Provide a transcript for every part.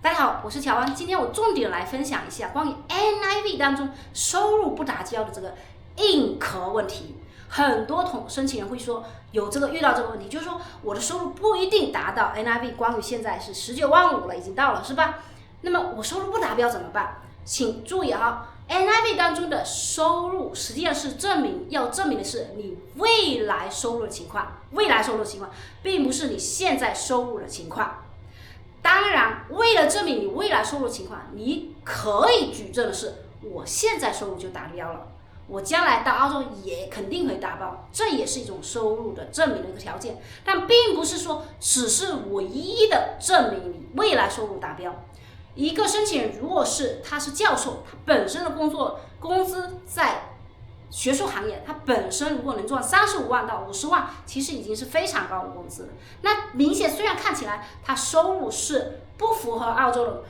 大家好，我是喬安。今天我重點來分享一下關於 NIV 當中收入不達標的這個硬殼問題。很多申請人會說遇到這個問題，就是說我的收入不一定達到 NIV， 關於現在是19.5萬了，已經到了，是吧？那麼我收入不達標怎麼辦？請注意哈，NIV 當中的收入實際上是要證明的是你未來收入的情況，並不是你現在收入的情況。当然，为了证明你未来收入的情況，你可以舉證的是，我現在收入就達標了，我將來到澳洲也肯定會達標，這也是一種收入的證明的一個條件，但並不是說只是唯一的證明你未來收入達標。一個申請人如果他是教授，他本身的工資在学術行業，他本身如果能賺35万到50萬，其實已經是非常高的工資了。那明顯雖然看起來他收入是不符合澳洲的，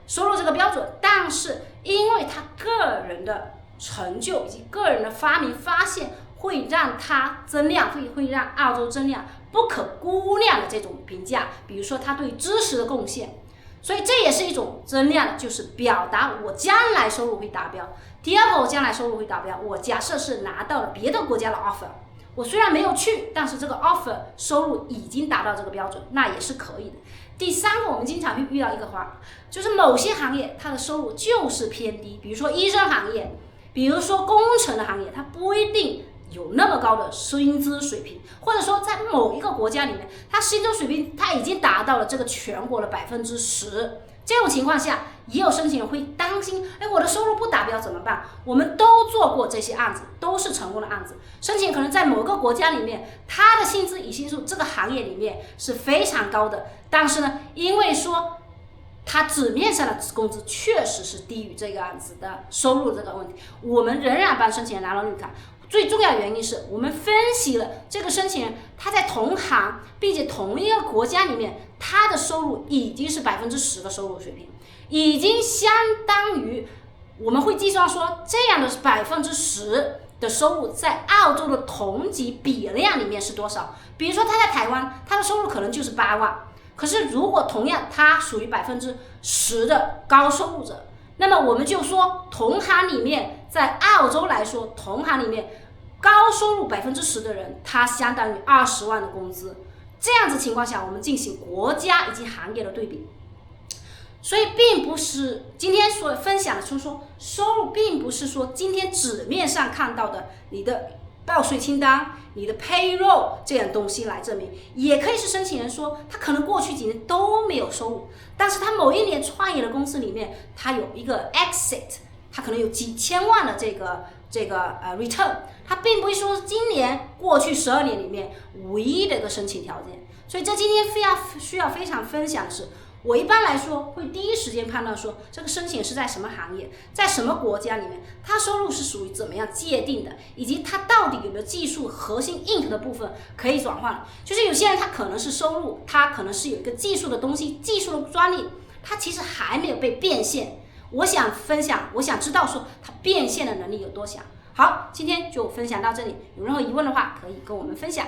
收入這個標準，但是因為他個人的成就以及個人的發明發現，會讓他增量，會讓澳洲增量不可估量的這種評價。比如說他對知識的貢獻，所以這也是一種增量，就是表達我將來收入會達標。第二個，我将來收入會達標，我假設是拿到了別的國家的 offer， 我雖然沒有去，但是這個 offer 收入已經達到這個標準，那也是可以的。第三個，我們經常會遇到一個話，就是某些行業它的收入就是偏低，比如說醫生行業，比如說工程的行業，它不一定有那麼高的薪資水平，或者說在某一個國家裡面，它薪資水平它已經達到了這個全國的10%。這種情況下，也有申請人會擔心，我的收入不達標怎麼辦？我們都做過這些案子，都是成功的案子。申請人可能在某個國家裡面，他的薪資已經是這個行業裡面是非常高的，但是呢，因為說他紙面上的工資確實是低於這個案子的收入這個問題，我們仍然幫申請人拿了綠卡。最重要的原因是我們分析了這個申請人他在同行並且同一個國家裡面，他的收入已經是10%的收入水平，已經相當於我們會計算說這樣的10%的收入在澳洲的同级比量裡面是多少。比如說他在台灣，他的收入可能就是8萬，可是如果同樣他屬於10%的高收入者，那麼我們就說同行裡面，在澳洲来說，同行裡面高收入10%的人，他相當于20萬的工資。這樣子情況下，我們進行國家以及行業的對比。所以並不是今天所分享的，就是說收入并不是說今天紙面上看到的你的報稅清單、你的 payroll 這樣東西來證明，也可以是申請人說他可能過去幾年都沒有收入，但是他某一年創業的公司裡面，他有一個 exit， 他可能有幾千萬的這個return， 它並不是說今年過去12年裡面唯一的一個申請條件。所以這今天需要非常分享的是，我一般來說會第一時間判斷說這個申請是在什麼行業，在什麼國家裡面，它收入是屬於怎麼樣界定的，以及它到底有沒有技術核心硬核的部分可以轉換。就是有些人他可能是收入，他可能是有一個技術的東西，技術的專利，他其實還沒有被變現。我想分享，我想知道說他变现的能力有多强。好，今天就分享到這裡，有任何疑問的話可以跟我們分享。